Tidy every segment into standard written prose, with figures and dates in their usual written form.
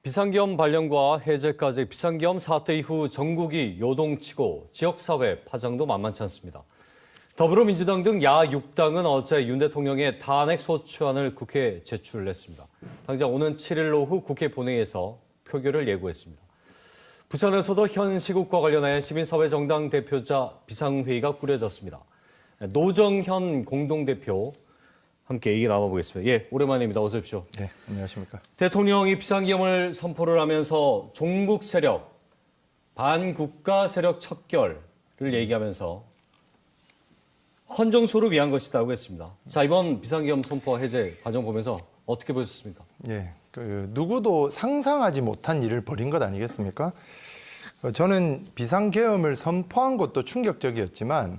비상계엄 발령과 해제까지 비상계엄 사태 이후 전국이 요동치고 지역사회 파장도 만만치 않습니다. 더불어민주당 등 야6당은 어제 윤 대통령의 탄핵소추안을 국회에 제출했습니다. 당장 오는 7일 오후 국회 본회의에서 표결을 예고했습니다. 부산에서도 현 시국과 관련해 시민사회 정당 대표자 비상회의가 꾸려졌습니다. 노정현 공동대표 함께 얘기 나눠보겠습니다. 예, 오랜만입니다. 어서 오십시오. 네, 안녕하십니까. 대통령이 비상계엄을 선포를 하면서 종북 세력, 반국가 세력 척결을 얘기하면서 헌정소를 위한 것이라고 했습니다. 자, 이번 비상계엄 선포 해제 과정 보면서 어떻게 보셨습니까? 예, 누구도 상상하지 못한 일을 벌인 것 아니겠습니까? 저는 비상계엄을 선포한 것도 충격적이었지만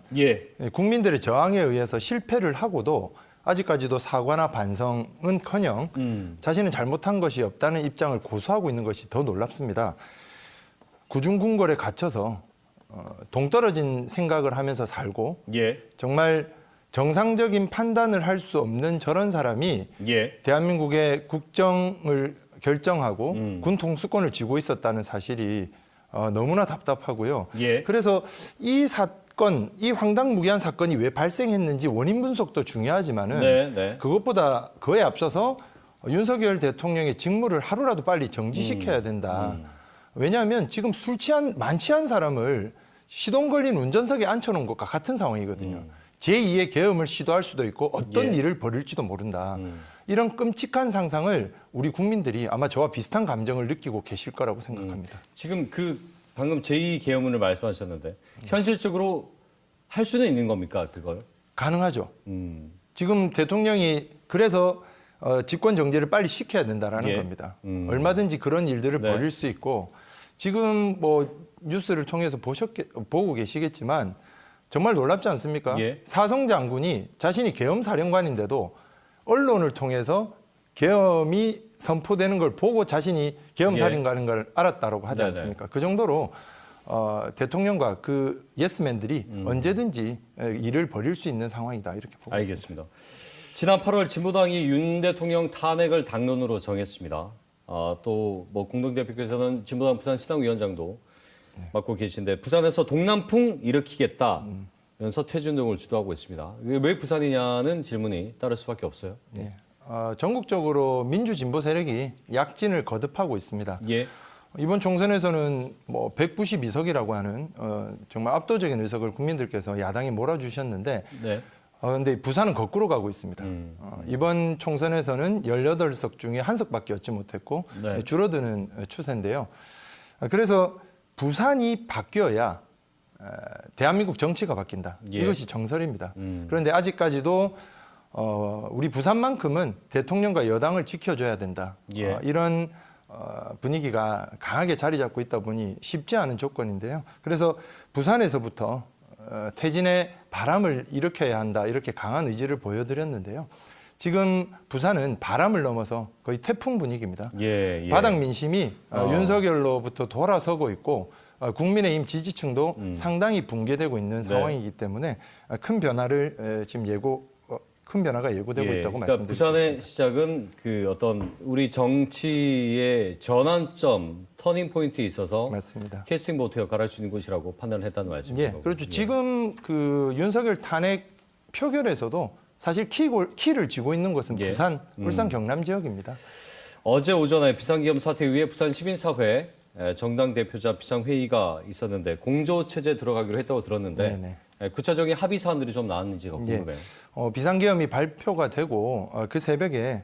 국민들의 저항에 의해서 실패를 하고도 아직까지도 사과나 반성은커녕 자신은 잘못한 것이 없다는 입장을 고수하고 있는 것이 더 놀랍습니다. 구중궁궐에 갇혀서 동떨어진 생각을 하면서 살고 정말 정상적인 판단을 할 수 없는 저런 사람이 대한민국의 국정을 결정하고 군 통수권을 쥐고 있었다는 사실이 너무나 답답하고요. 그래서 이 황당무계한 사건이 왜 발생했는지 원인 분석도 중요하지만은 그것보다 그에 앞서서 윤석열 대통령의 직무를 하루라도 빨리 정지시켜야 된다. 왜냐하면 지금 만취한 사람을 시동 걸린 운전석에 앉혀놓은 것과 같은 상황이거든요. 제2의 계엄을 시도할 수도 있고 어떤 일을 벌일지도 모른다. 이런 끔찍한 상상을 우리 국민들이 아마 저와 비슷한 감정을 느끼고 계실 거라고 생각합니다. 지금 방금 제2계엄을 말씀하셨는데 현실적으로 할 수는 있는 겁니까, 그걸? 가능하죠. 지금 대통령이 그래서 집권 정지를 빨리 시켜야 된다라는 겁니다. 얼마든지 그런 일들을 벌일 수 있고 지금 뭐 뉴스를 통해서 보고 계시겠지만 정말 놀랍지 않습니까? 사성 장군이 자신이 계엄 사령관인데도 언론을 통해서 계엄이 선포되는 걸 보고 자신이 계엄 사령관인 걸 알았다고 하지 않습니까? 그 정도로 대통령과 그 예스맨들이 언제든지 일을 벌일 수 있는 상황이다 이렇게 보고 알겠습니다. 지난 8월 진보당이 윤 대통령 탄핵을 당론으로 정했습니다. 또 뭐 공동대표께서는 진보당 부산시당위원장도 맡고 계신데 부산에서 동남풍 일으키겠다. 면서 퇴진 등을 주도하고 있습니다. 왜 부산이냐는 질문이 따를 수밖에 없어요. 전국적으로 민주진보 세력이 약진을 거듭하고 있습니다. 이번 총선에서는 뭐 192석이라고 하는 정말 압도적인 의석을 국민들께서 야당이 몰아주셨는데 그런데 부산은 거꾸로 가고 있습니다. 이번 총선에서는 18석 중에 1석밖에 얻지 못했고 줄어드는 추세인데요. 그래서 부산이 바뀌어야 대한민국 정치가 바뀐다. 이것이 정설입니다. 그런데 아직까지도 우리 부산만큼은 대통령과 여당을 지켜줘야 된다. 이런 분위기가 강하게 자리 잡고 있다 보니 쉽지 않은 조건인데요. 그래서 부산에서부터 퇴진의 바람을 일으켜야 한다. 이렇게 강한 의지를 보여드렸는데요. 지금 부산은 바람을 넘어서 거의 태풍 분위기입니다. 바닥 민심이 윤석열로부터 돌아서고 있고 국민의힘 지지층도 상당히 붕괴되고 있는 상황이기 때문에 큰 변화가 예고되고 있다고 그러니까 말씀드릴 수 있습니다. 부산의 시작은 어떤 우리 정치의 전환점, 터닝 포인트에 있어서 맞습니다. 캐스팅 보트 역할을 할 수 있는 곳이라고 판단을 했다는 말씀이죠. 그렇죠. 지금 윤석열 탄핵 표결에서도 사실 키를 쥐고 있는 것은 부산, 울산, 경남 지역입니다. 어제 오전에 비상계엄 사태 이후에 부산 시민사회 정당 대표자 비상회의가 있었는데 공조체제 들어가기로 했다고 들었는데 구체적인 합의 사안들이 좀 나왔는지가 궁금해요. 비상계엄이 발표가 되고 그 새벽에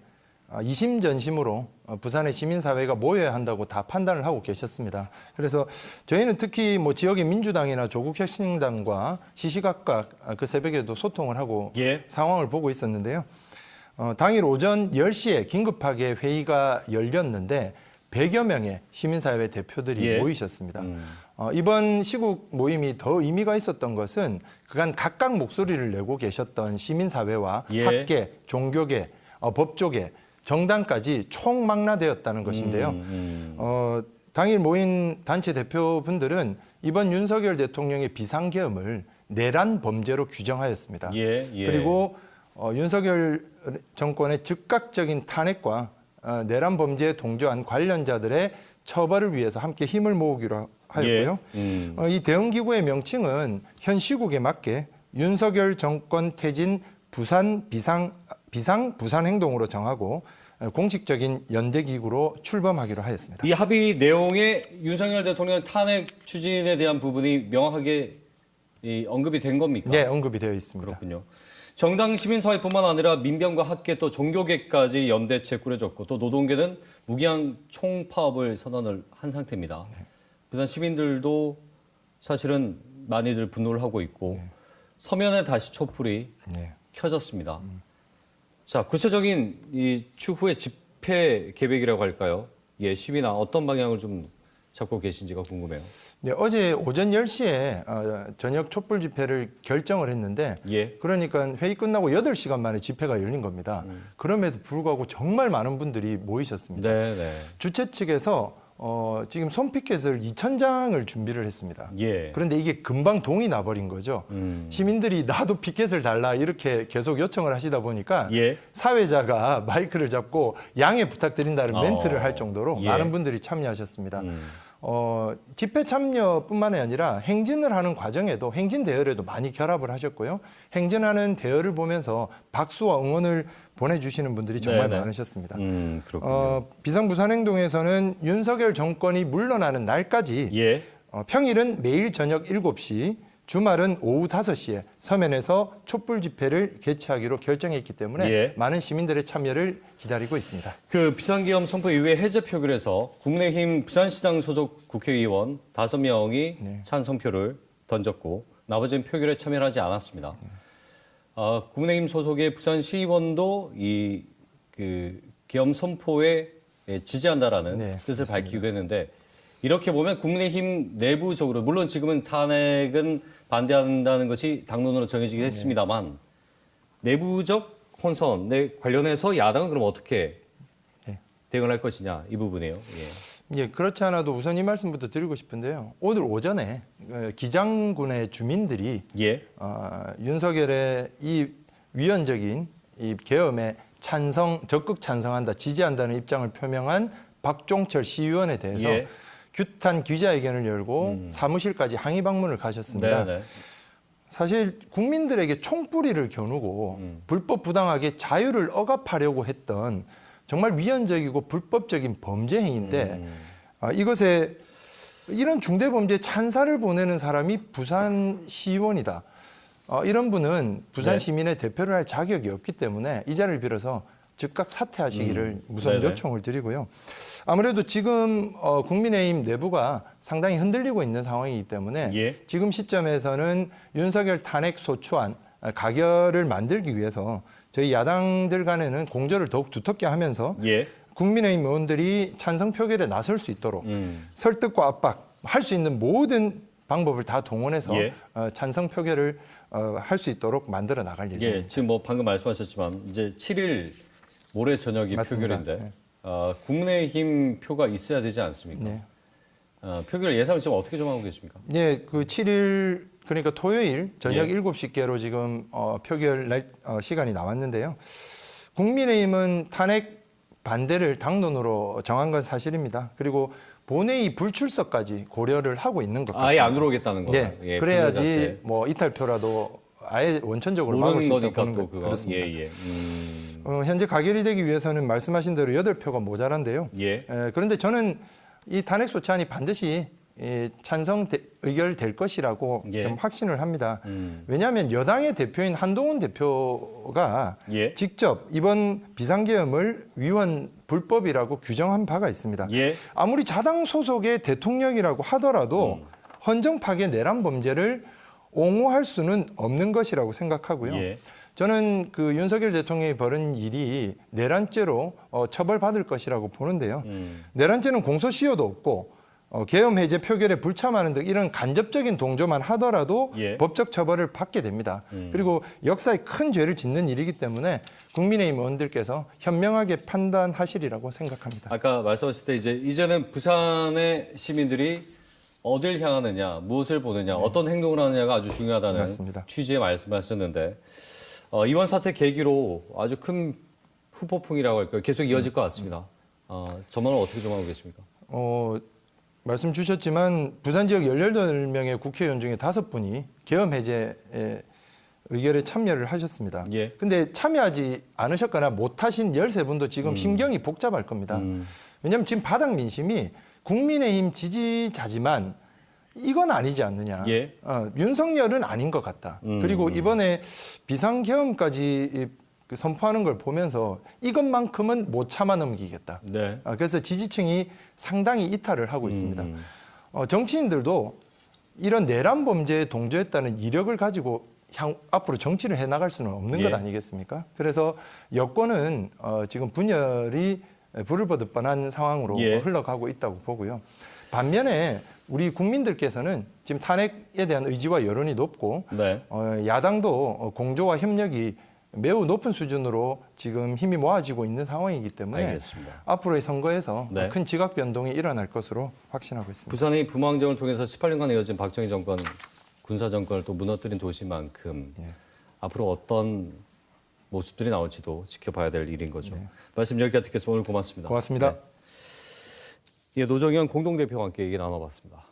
이심전심으로 부산의 시민사회가 모여야 한다고 다 판단을 하고 계셨습니다. 그래서 저희는 특히 뭐 지역의 민주당이나 조국혁신당과 시시각각 그 새벽에도 소통을 하고 상황을 보고 있었는데요. 당일 오전 10시에 긴급하게 회의가 열렸는데 100여 명의 시민사회 대표들이 모이셨습니다. 이번 시국 모임이 더 의미가 있었던 것은 그간 각각 목소리를 내고 계셨던 시민사회와 학계, 종교계, 법조계, 정당까지 총망라되었다는 것인데요. 당일 모인 단체 대표분들은 이번 윤석열 대통령의 비상계엄을 내란 범죄로 규정하였습니다. 그리고 윤석열 정권의 즉각적인 탄핵과 내란 범죄에 동조한 관련자들의 처벌을 위해서 함께 힘을 모으기로 하였고요. 이 대응 기구의 명칭은 현 시국에 맞게 윤석열 정권 퇴진 부산 비상 부산 행동으로 정하고 공식적인 연대 기구로 출범하기로 하였습니다. 이 합의 내용에 윤석열 대통령 탄핵 추진에 대한 부분이 명확하게 언급이 된 겁니까? 네, 언급이 되어 있습니다. 그렇군요. 정당 시민사회뿐만 아니라 민병과 학계 또 종교계까지 연대체 꾸려졌고 또 노동계는 무기한 총파업을 선언을 한 상태입니다. 네. 부산 시민들도 사실은 많이들 분노를 하고 있고 서면에 다시 촛불이 켜졌습니다. 자, 구체적인 이 추후의 집회 계획이라고 할까요? 예, 시위나 어떤 방향을 좀 잡고 계신지가 궁금해요. 네, 어제 오전 10시에 저녁 촛불 집회를 결정을 했는데 그러니까 회의 끝나고 8시간 만에 집회가 열린 겁니다. 그럼에도 불구하고 정말 많은 분들이 모이셨습니다. 주최 측에서 지금 손피켓을 2,000장을 준비를 했습니다. 그런데 이게 금방 동이 나버린 거죠. 시민들이 나도 피켓을 달라 이렇게 계속 요청을 하시다 보니까 사회자가 마이크를 잡고 양해 부탁드린다는 멘트를 할 정도로 많은 분들이 참여하셨습니다. 집회 참여뿐만 아니라 행진을 하는 과정에도 행진 대열에도 많이 결합을 하셨고요. 행진하는 대열을 보면서 박수와 응원을 보내주시는 분들이 정말 많으셨습니다. 비상부산행동에서는 윤석열 정권이 물러나는 날까지 평일은 매일 저녁 7시, 주말은 오후 5시에 서면에서 촛불 집회를 개최하기로 결정했기 때문에 많은 시민들의 참여를 기다리고 있습니다. 그 비상계엄 선포 이후에 해제 표결에서 국민의힘 부산시당 소속 국회의원 5명이 찬성표를 던졌고 나머지는 표결에 참여를 하지 않았습니다. 국민의힘 소속의 부산시의원도 이 계엄 선포에 지지한다라는 뜻을 밝히기도 했는데 이렇게 보면 국민의힘 내부적으로 물론 지금은 탄핵은 반대한다는 것이 당론으로 정해지긴 했습니다만 내부적 혼선에 관련해서 야당은 그럼 어떻게 대응을 할 것이냐 이 부분이에요. 그렇지 않아도 우선 이 말씀부터 드리고 싶은데요. 오늘 오전에 기장군의 주민들이 윤석열의 이 위헌적인 이 계엄에 적극 찬성한다, 지지한다는 입장을 표명한 박종철 시의원에 대해서 규탄 기자회견을 열고 사무실까지 항의 방문을 가셨습니다. 사실 국민들에게 총뿌리를 겨누고 불법 부당하게 자유를 억압하려고 했던 정말 위헌적이고 불법적인 범죄 행위인데 이것에 이런 중대범죄 찬사를 보내는 사람이 부산시의원이다. 이런 분은 부산 시민의 대표를 할 자격이 없기 때문에 이 자리를 빌어서 즉각 사퇴하시기를 우선 요청을 드리고요. 아무래도 지금 국민의힘 내부가 상당히 흔들리고 있는 상황이기 때문에 지금 시점에서는 윤석열 탄핵 소추안 가결을 만들기 위해서 저희 야당들 간에는 공조를 더욱 두텁게 하면서 국민의힘 의원들이 찬성 표결에 나설 수 있도록 설득과 압박, 할 수 있는 모든 방법을 다 동원해서 찬성 표결을 할 수 있도록 만들어 나갈 예정입니다. 지금 뭐 방금 말씀하셨지만 이제 7일 모레 저녁이 표결인데 국민의힘 표가 있어야 되지 않습니까? 표결 예상 지금 어떻게 정하고 계십니까? 그 7일 그러니까 토요일 저녁 7시께로 지금 표결 시간이 나왔는데요. 국민의힘은 탄핵 반대를 당론으로 정한 건 사실입니다. 그리고 본회의 불출석까지 고려를 하고 있는 것 같습니다. 아예 안 들어오겠다는 거예요. 그래야지 뭐 이탈표라도 아예 원천적으로 막을 수 있다고 보는 것 그렇습니다. 현재 가결이 되기 위해서는 말씀하신 대로 8표가 모자란데요. 그런데 저는 이 탄핵 소추안이 반드시 찬성 의결될 것이라고 좀 확신을 합니다. 왜냐하면 여당의 대표인 한동훈 대표가 직접 이번 비상계엄을 위헌 불법이라고 규정한 바가 있습니다. 아무리 자당 소속의 대통령이라고 하더라도 헌정 파괴 내란 범죄를 옹호할 수는 없는 것이라고 생각하고요. 저는 그 윤석열 대통령이 벌인 일이 내란죄로 처벌받을 것이라고 보는데요. 내란죄는 공소시효도 없고 계엄 해제 표결에 불참하는 등 이런 간접적인 동조만 하더라도 법적 처벌을 받게 됩니다. 그리고 역사에 큰 죄를 짓는 일이기 때문에 국민의힘 의원들께서 현명하게 판단하시리라고 생각합니다. 아까 말씀하실 때 이제는 부산의 시민들이 어딜 향하느냐, 무엇을 보느냐, 어떤 행동을 하느냐가 아주 중요하다는 취지의 말씀하셨는데 이번 사태 계기로 아주 큰 후폭풍이라고 할까요? 계속 이어질 것 같습니다. 전망을 어떻게 전망하고 계십니까? 말씀 주셨지만 부산 지역 18명의 국회의원 중에 5분이 계엄 해제에 의결에 참여를 하셨습니다. 예. 근데 참여하지 않으셨거나 못하신 13분도 지금 심경이 복잡할 겁니다. 왜냐하면 지금 바닥 민심이 국민의힘 지지자지만 이건 아니지 않느냐. 예. 윤석열은 아닌 것 같다. 그리고 이번에 비상계엄까지 선포하는 걸 보면서 이것만큼은 못 참아 넘기겠다. 네. 그래서 지지층이 상당히 이탈을 하고 있습니다. 정치인들도 이런 내란 범죄에 동조했다는 이력을 가지고 앞으로 정치를 해나갈 수는 없는 것 아니겠습니까? 그래서 여권은 지금 분열이 불을 보듯 뻔한 상황으로 흘러가고 있다고 보고요. 반면에 우리 국민들께서는 지금 탄핵에 대한 의지와 여론이 높고 네. 야당도 공조와 협력이 매우 높은 수준으로 지금 힘이 모아지고 있는 상황이기 때문에 알겠습니다. 앞으로의 선거에서 네. 큰 지각 변동이 일어날 것으로 확신하고 있습니다. 부산의 부망정을 통해서 18년간 이어진 박정희 정권, 군사 정권을 또 무너뜨린 도시만큼 앞으로 어떤 모습들이 나올지도 지켜봐야 될 일인 거죠. 말씀 여기까지 듣겠습니다. 오늘 고맙습니다. 고맙습니다. 네. 노정현 공동대표와 함께 얘기 나눠봤습니다.